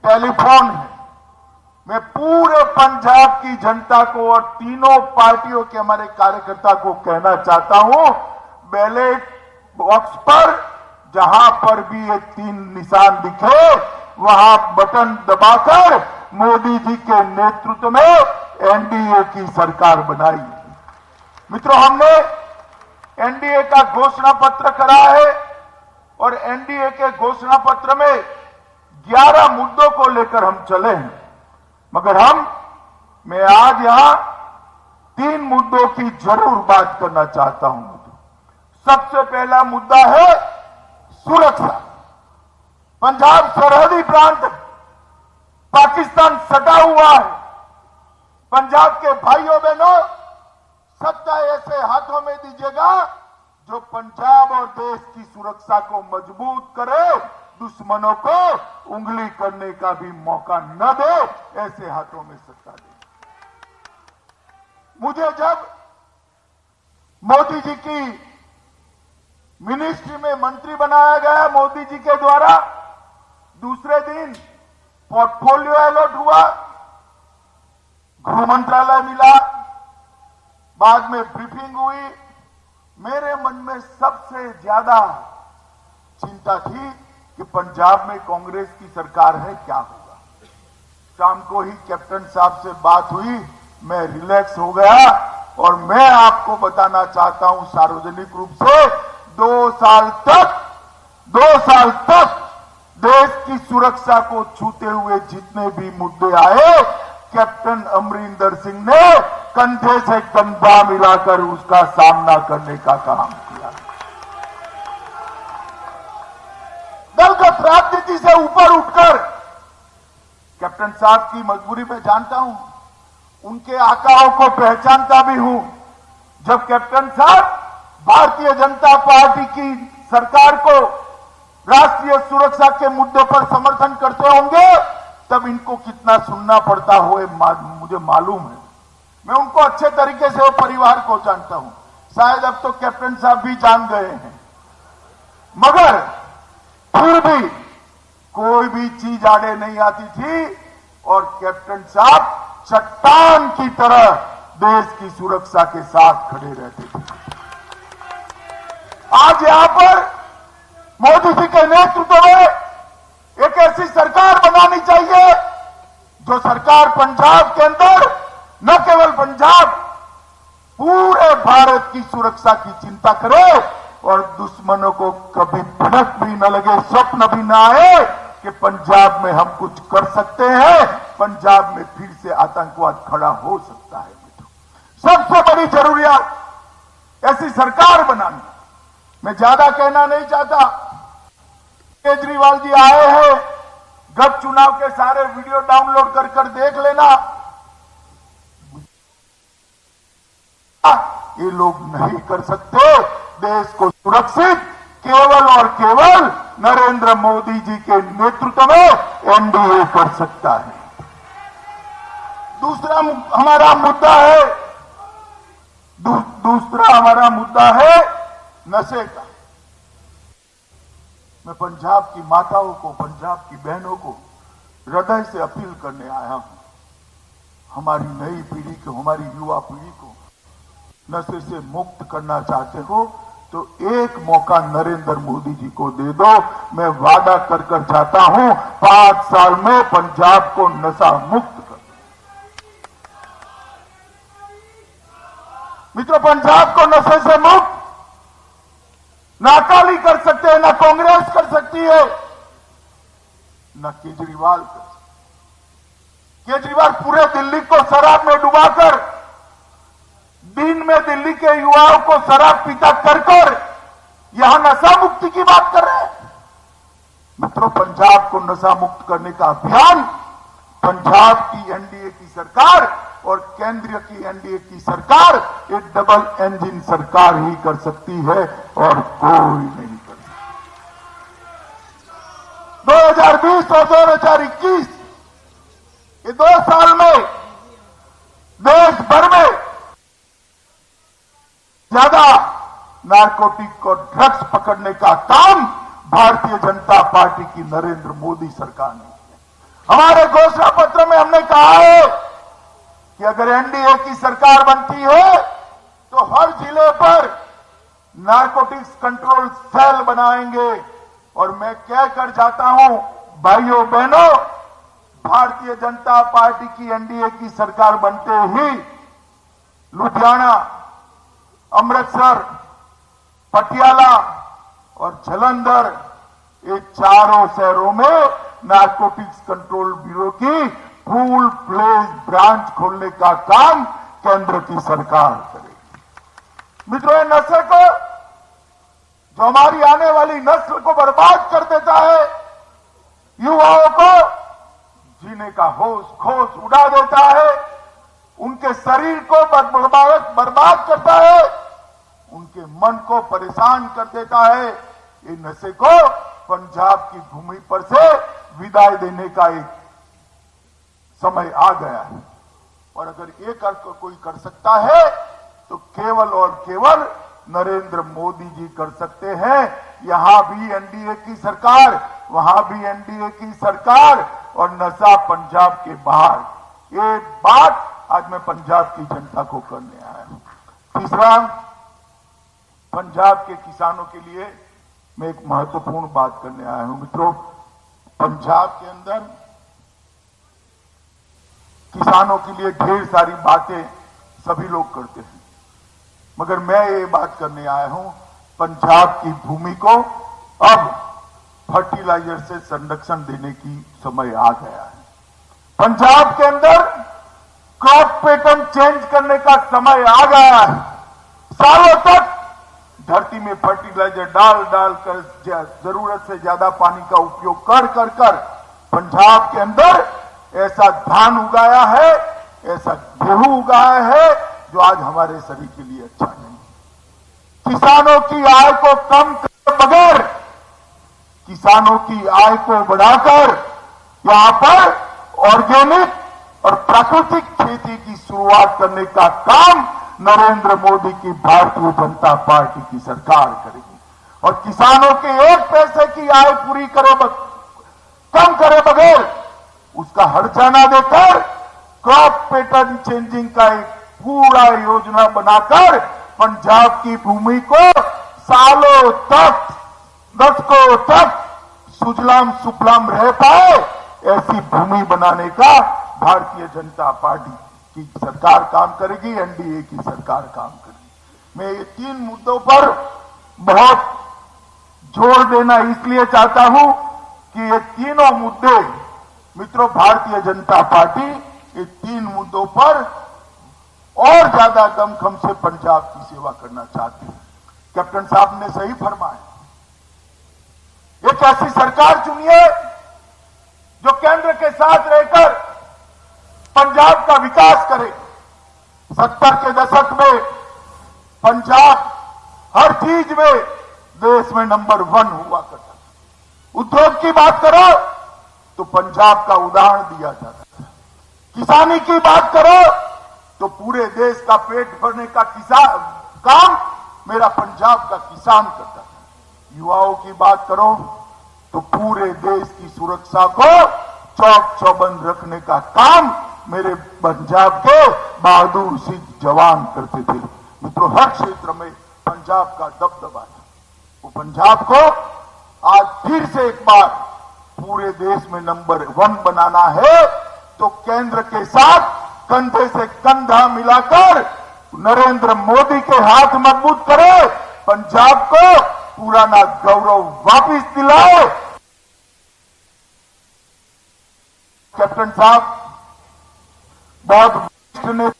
Telephone है। मैं पूरे पंजाब की जनता को और तीनों पार्टियों के हमारे कार्यकर्ता को कहना चाहता हूं, बैलेट बॉक्स पर जहां पर भी ये 3 निशान दिखे वहां बटन दबाकर मोदी जी के नेतृत्व में एनडीए की सरकार बनाई। मित्रों, हमने एनडीए का घोषणा पत्र करा है और एनडीए के घोषणा पत्र में 11 मुद्दों को लेकर हम चले हैं, मगर मैं आज यहां 3 मुद्दों की जरूर बात करना चाहता हूं। सबसे पहला मुद्दा है सुरक्षा। पंजाब सरहदी प्रांत, पाकिस्तान सटा हुआ है। पंजाब के भाइयों बहनों, सत्ता ऐसे हाथों में दीजिएगा जो पंजाब और देश की सुरक्षा को मजबूत करे, दुश्मनों को उंगली करने का भी मौका न दे, ऐसे हाथों में सत्ता दे। मुझे जब मोदी जी की मिनिस्ट्री में मंत्री बनाया गया मोदी जी के द्वारा, दूसरे दिन पोर्टफोलियो अलॉट हुआ, गृह मंत्रालय मिला, बाद में ब्रीफिंग हुई। मेरे मन में सबसे ज्यादा चिंता थी कि पंजाब में कांग्रेस की सरकार है, क्या होगा। शाम को ही कैप्टन साहब से बात हुई, मैं रिलैक्स हो गया और मैं आपको बताना चाहता हूं सार्वजनिक रूप से, 2 साल तक देश की सुरक्षा को छूते हुए जितने भी मुद्दे आए, कैप्टन अमरिंदर सिंह ने कंधे से कंधा मिलाकर उसका सामना करने का काम किया। दलगत राजनीति से ऊपर उठकर कैप्टन साहब की मजबूरी में जानता हूं, उनके आकाओं को पहचानता भी हूं। जब कैप्टन साहब भारतीय जनता पार्टी की सरकार को राष्ट्रीय सुरक्षा के मुद्दे पर समर्थन करते होंगे, तब इनको कितना सुनना पड़ता हो मुझे मालूम है। मैं उनको अच्छे तरीके से परिवार को जानता हूं, शायद अब तो कैप्टन साहब भी जान गए हैं, मगर फिर भी कोई भी चीज आड़े नहीं आती थी और कैप्टन साहब चट्टान की तरह देश की सुरक्षा के साथ खड़े रहते थे। आज यहां पर मोदी जी के नेतृत्व में एक ऐसी सरकार बनानी चाहिए जो सरकार पंजाब के अंदर, न केवल पंजाब, पूरे भारत की सुरक्षा की चिंता करे और दुश्मनों को कभी भनक भी न लगे, स्वप्न भी न आए कि पंजाब में हम कुछ कर सकते हैं, पंजाब में फिर से आतंकवाद खड़ा हो सकता है। सबसे बड़ी जरूरियात ऐसी सरकार बनानी। मैं ज्यादा कहना नहीं चाहता, केजरीवाल जी आए हैं, गत चुनाव के सारे वीडियो डाउनलोड कर देख लेना। ये लोग नहीं कर सकते। देश को सुरक्षित केवल और केवल नरेंद्र मोदी जी के नेतृत्व में एनडीए कर सकता है। दूसरा हमारा मुद्दा है नशे का। मैं पंजाब की माताओं को, पंजाब की बहनों को हृदय से अपील करने आया हूं, हमारी नई पीढ़ी को, हमारी युवा पीढ़ी को नशे से मुक्त करना चाहते हो तो एक मौका नरेंद्र मोदी जी को दे दो। मैं वादा कर चाहता हूं 5 साल में पंजाब को नशा मुक्त कर। मित्रों, पंजाब को नशे से मुक्त ना अकाली कर सकते हैं, ना कांग्रेस कर सकती है, ना केजरीवाल कर सकते। केजरीवाल पूरे दिल्ली को शराब में डुबाकर, दिन में दिल्ली के युवाओं को शराब पीता कर यहां नशा मुक्ति की बात कर रहे हैं। मित्रों, पंजाब को नशा मुक्त करने का अभियान पंजाब की एनडीए की सरकार और केंद्र की एनडीए की सरकार, एक डबल इंजन सरकार ही कर सकती है और कोई नहीं कर सकता। 2020 और 2021 ये 2 साल में देश भर में ज्यादा नारकोटिक और ड्रग्स पकड़ने का काम भारतीय जनता पार्टी की नरेंद्र मोदी सरकार ने किया। हमारे घोषणा पत्र में हमने कहा है कि अगर एनडीए की सरकार बनती है तो हर जिले पर नारकोटिक्स कंट्रोल सेल बनाएंगे। और मैं कह कर जाता हूं, भाइयों बहनों, भारतीय जनता पार्टी की एनडीए की सरकार बनते ही लुधियाना, अमृतसर, पटियाला और जालंधर, ये चारों शहरों में नारकोटिक्स कंट्रोल ब्यूरो की फुल फ्लेज ब्रांच खोलने का काम केंद्र की सरकार करेगी। मित्रों, ये नशे को, जो हमारी आने वाली नस्ल को बर्बाद कर देता है, युवाओं को जीने का होश खोश उड़ा देता है, उनके शरीर को बर्बाद करता है, उनके मन को परेशान कर देता है, ये नशे को पंजाब की भूमि पर से विदाई देने का एक समय आ गया है। और अगर ये कोई कर सकता है तो केवल और केवल नरेंद्र मोदी जी कर सकते हैं। यहां भी एनडीए की सरकार, वहां भी एनडीए की सरकार, और नशा पंजाब के बाहर। ये बात आज मैं पंजाब की जनता को करने आया हूं। तीसरा, पंजाब के किसानों के लिए मैं एक महत्वपूर्ण बात करने आया हूं। मित्रों, पंजाब के अंदर किसानों के लिए ढेर सारी बातें सभी लोग करते हैं, मगर मैं ये बात करने आया हूं, पंजाब की भूमि को अब फर्टिलाइजर से संरक्षण देने की समय आ गया है। पंजाब के अंदर क्रॉप पैटर्न चेंज करने का समय आ गया है। सालों तक धरती में फर्टिलाइजर डाल कर जरूरत से ज्यादा पानी का उपयोग कर पंजाब के अंदर ऐसा धान उगाया है, ऐसा गेहूं उगाया है जो आज हमारे शरीर के लिए अच्छा नहीं। किसानों की आय को कम करे बगैर, किसानों की आय को बढ़ाकर यहां पर ऑर्गेनिक और प्राकृतिक खेती की शुरुआत करने का काम नरेंद्र मोदी की भारतीय जनता पार्टी की सरकार करेगी। और किसानों के एक पैसे की आय पूरी कम करे बगैर उसका हर्जाना देकर क्रॉप पैटर्न चेंजिंग का एक पूरा योजना बनाकर पंजाब की भूमि को सालों तक, दशकों तक सुजलाम सुफलाम रह पाए, ऐसी भूमि बनाने का भारतीय जनता पार्टी की सरकार काम करेगी, एनडीए की सरकार काम करेगी। मैं ये 3 मुद्दों पर बहुत जोर देना इसलिए चाहता हूं कि ये तीनों मुद्दे, मित्रों, भारतीय जनता पार्टी ये 3 मुद्दों पर और ज्यादा दमखम से पंजाब की सेवा करना चाहती है। कैप्टन साहब ने सही फरमाया, एक ऐसी सरकार चुनिए जो केंद्र के साथ रहकर पंजाब का विकास करे। 70 के दशक में पंजाब हर चीज में देश में नंबर 1 हुआ करता था। उद्योग की बात करो तो पंजाब का उदाहरण दिया जाता था। किसानी की बात करो तो पूरे देश का पेट भरने का काम मेरा पंजाब का किसान करता था। युवाओं की बात करो तो पूरे देश की सुरक्षा को चौक चौबंद रखने का काम मेरे पंजाब के बहादुर सिंह जवान करते थे। मित्रों, हर क्षेत्र में पंजाब का दबदबा था। वो पंजाब को आज फिर से एक बार पूरे देश में नंबर 1 बनाना है तो केंद्र के साथ कंधे से कंधा मिलाकर नरेंद्र मोदी के हाथ मजबूत करे, पंजाब को पुराना गौरव वापस दिलाए। कैप्टन साहब बहुत वरिष्ठ नेता,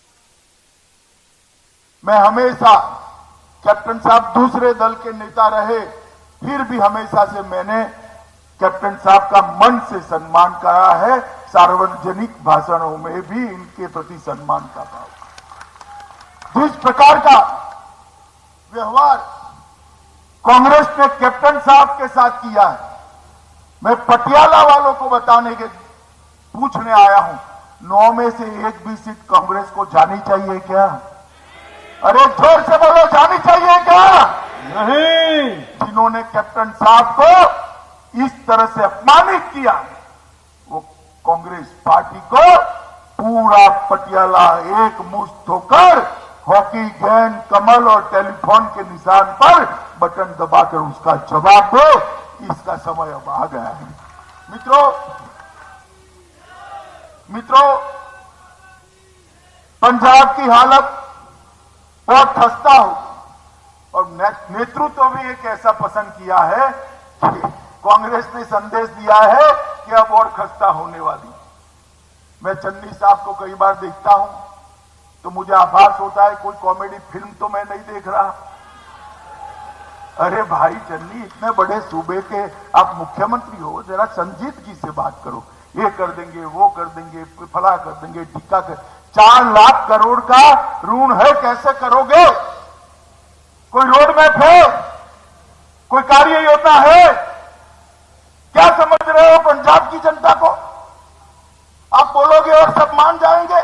मैं हमेशा, कैप्टन साहब दूसरे दल के नेता रहे, फिर भी हमेशा से मैंने कैप्टन साहब का मन से सम्मान करा है। सार्वजनिक भाषणों में भी इनके प्रति सम्मान का भाव। जिस प्रकार का व्यवहार कांग्रेस ने कैप्टन साहब के साथ किया है, मैं पटियाला वालों को पूछने आया हूं, 9 में से 1 भी सीट कांग्रेस को जानी चाहिए क्या? अरे जोर से बोलो, जानी चाहिए क्या? नहीं। जिन्होंने कैप्टन साहब को इस तरह से अपमानित किया वो कांग्रेस पार्टी को पूरा पटियाला एक मुश्त होकर हॉकी गेंद, कमल और टेलीफोन के निशान पर बटन दबाकर उसका जवाब दो। इसका समय अब आ गया है। मित्रों, पंजाब की हालत बहुत खस्ता हो और नेतृत्व भी एक ऐसा पसंद किया है कि कांग्रेस ने संदेश दिया है कि अब और खस्ता होने वाली। मैं चन्नी साहब को कई बार देखता हूं तो मुझे आभास होता है कोई कॉमेडी फिल्म तो मैं नहीं देख रहा। अरे भाई चन्नी, इतने बड़े सूबे के आप मुख्यमंत्री हो, जरा संजीदगी से बात करो। ये कर देंगे, वो कर देंगे, फला कर देंगे, टिक्का कर। 4 लाख करोड़ का ऋण है, कैसे करोगे? कोई रोड मैप है? कोई कार्य योजना है? क्या समझ रहे हो पंजाब की जनता को? आप बोलोगे और सब मान जाएंगे?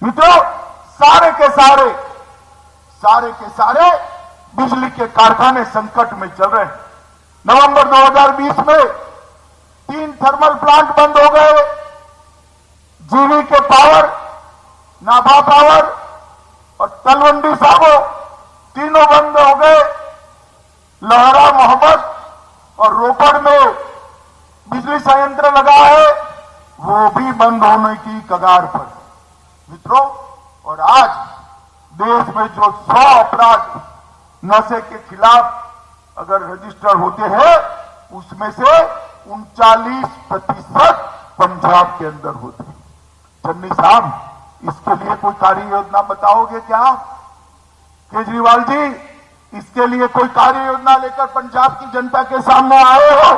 मित्रों, सारे के सारे बिजली के कारखाने संकट में चल रहे हैं। नवंबर 2020 में 3 थर्मल प्लांट बंद हो गए। जीवी के पावर, नाभा पावर और तलवंडी साबो तीनों बंद हो गए। लहरा, मोहब्बत और रोपड़ में बिजली संयंत्र लगा है, वो भी बंद होने की कगार पर। मित्रों, और आज देश में जो 100 अपराध नशे के खिलाफ अगर रजिस्टर होते हैं, उसमें से 39% पंजाब के अंदर होते हैं। चन्नी साहब, इसके लिए कोई कार्य योजना बताओगे क्या? केजरीवाल जी, इसके लिए कोई कार्य योजना लेकर पंजाब की जनता के सामने आए हो?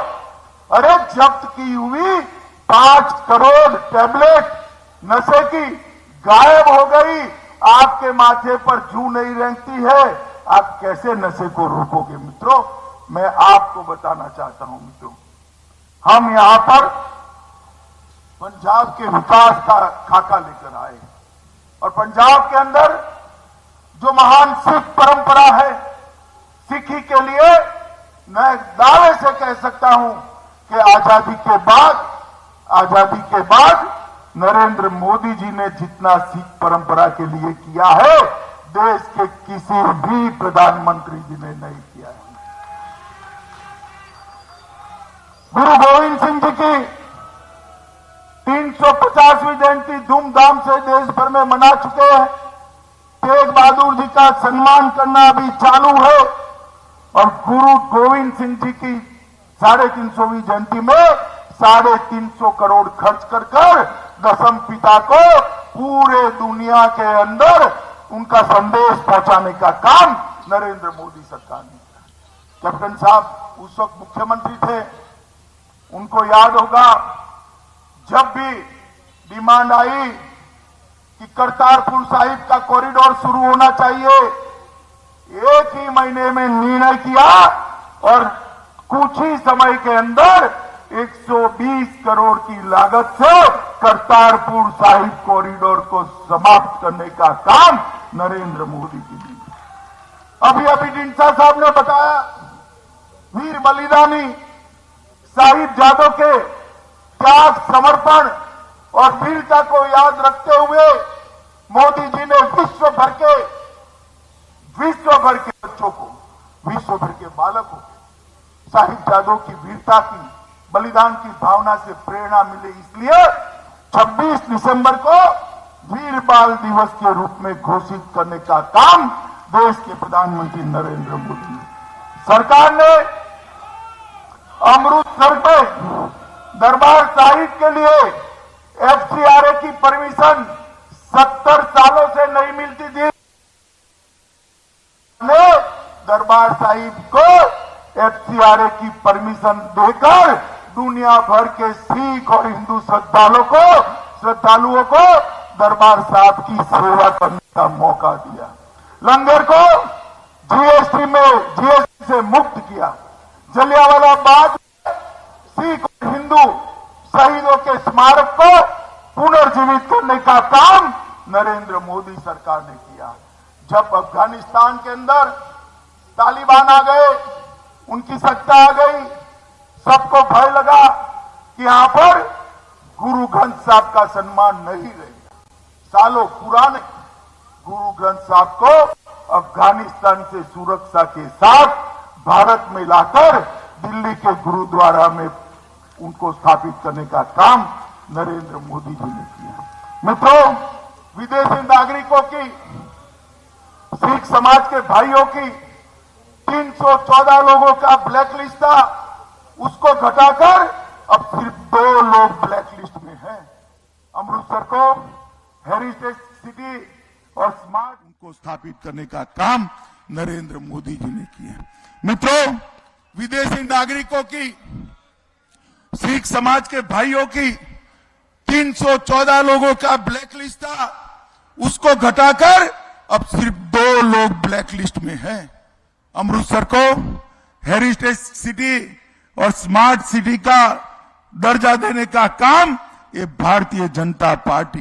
अरे जब्त की हुई 5 करोड़ टैबलेट नशे की गायब हो गई। आपके माथे पर जू नहीं रेंगती है, आप कैसे नशे को रोकोगे? मित्रों, मैं आपको बताना चाहता हूं मित्रों, हम यहां पर पंजाब के विकास का खाका लेकर आए और पंजाब के अंदर जो महान सिख परंपरा है, सिखी के लिए मैं दावे से कह सकता हूं कि आजादी के बाद नरेंद्र मोदी जी ने जितना सिख परंपरा के लिए किया है, देश के किसी भी प्रधानमंत्री जी ने नहीं किया है। गुरु गोविंद सिंह जी की 350वीं जयंती धूमधाम से देश भर में मना चुके हैं। तेग बहादुर जी का सम्मान करना अभी चालू है और गुरु गोविंद सिंह जी की 350वीं जयंती में 350 करोड़ खर्च कर दसम पिता को पूरे दुनिया के अंदर उनका संदेश पहुंचाने का काम नरेंद्र मोदी सरकार ने किया। कैप्टन साहब उस वक्त मुख्यमंत्री थे, उनको याद होगा जब भी डिमांड आई कि करतारपुर साहिब का कॉरिडोर शुरू होना चाहिए, एक ही महीने में निर्णय किया और कुछ ही समय के अंदर 120 करोड़ की लागत से करतारपुर साहिब कॉरिडोर को समाप्त करने का काम नरेंद्र मोदी जी ने। अभी डिंसा साहब ने बताया, वीर बलिदानी साहिबजादों के त्याग, समर्पण और वीरता को याद रखते हुए मोदी जी ने विश्व भर के बच्चों को, विश्व भर के बालकों को साहिबजादों की वीरता की, बलिदान की भावना से प्रेरणा मिले, इसलिए 26 दिसंबर को वीर बाल दिवस के रूप में घोषित करने का काम देश के प्रधानमंत्री नरेंद्र मोदी ने। सरकार ने अमृतसर में दरबार साहिब के लिए एफसीआरए की परमिशन 70 सालों से नहीं मिलती थी। ने दरबार साहिब को एफसीआरए की परमिशन देकर दुनिया भर के सिख और हिंदू श्रद्धालुओं को दरबार साहिब की सेवा करने का मौका दिया। लंगर को जीएसटी से मुक्त किया। जलियांवाला बाग सिख और हिंदू शहीदों के स्मारक को पुनर्जीवित करने का काम नरेंद्र मोदी सरकार ने किया। जब अफगानिस्तान के अंदर तालिबान आ गए, उनकी सत्ता आ गई, सबको भय लगा कि यहां पर गुरु ग्रंथ साहब का सम्मान नहीं रहेगा। सालों पुराने गुरु ग्रंथ साहब को अफगानिस्तान से सुरक्षा के साथ भारत में लाकर दिल्ली के गुरुद्वारा में उनको स्थापित करने का काम नरेंद्र मोदी जी ने किया। मित्रों, विदेशी नागरिकों की, सिख समाज के भाइयों की 314 लोगों का ब्लैक लिस्ट था, उसको घटाकर अब सिर्फ 2 लोग ब्लैक लिस्ट में हैं। अमृतसर को हेरिटेज सिटी और स्मार्ट उनको स्थापित करने का काम नरेंद्र मोदी जी ने किया। मित्रों, विदेशी नागरिकों की, सिख समाज के भाइयों की 314 लोगों का ब्लैक लिस्ट था, उसको घटाकर अब सिर्फ 2 लोग ब्लैक लिस्ट में हैं। अमृतसर को हेरिटेज सिटी और स्मार्ट सिटी का दर्जा देने का काम ये भारतीय जनता पार्टी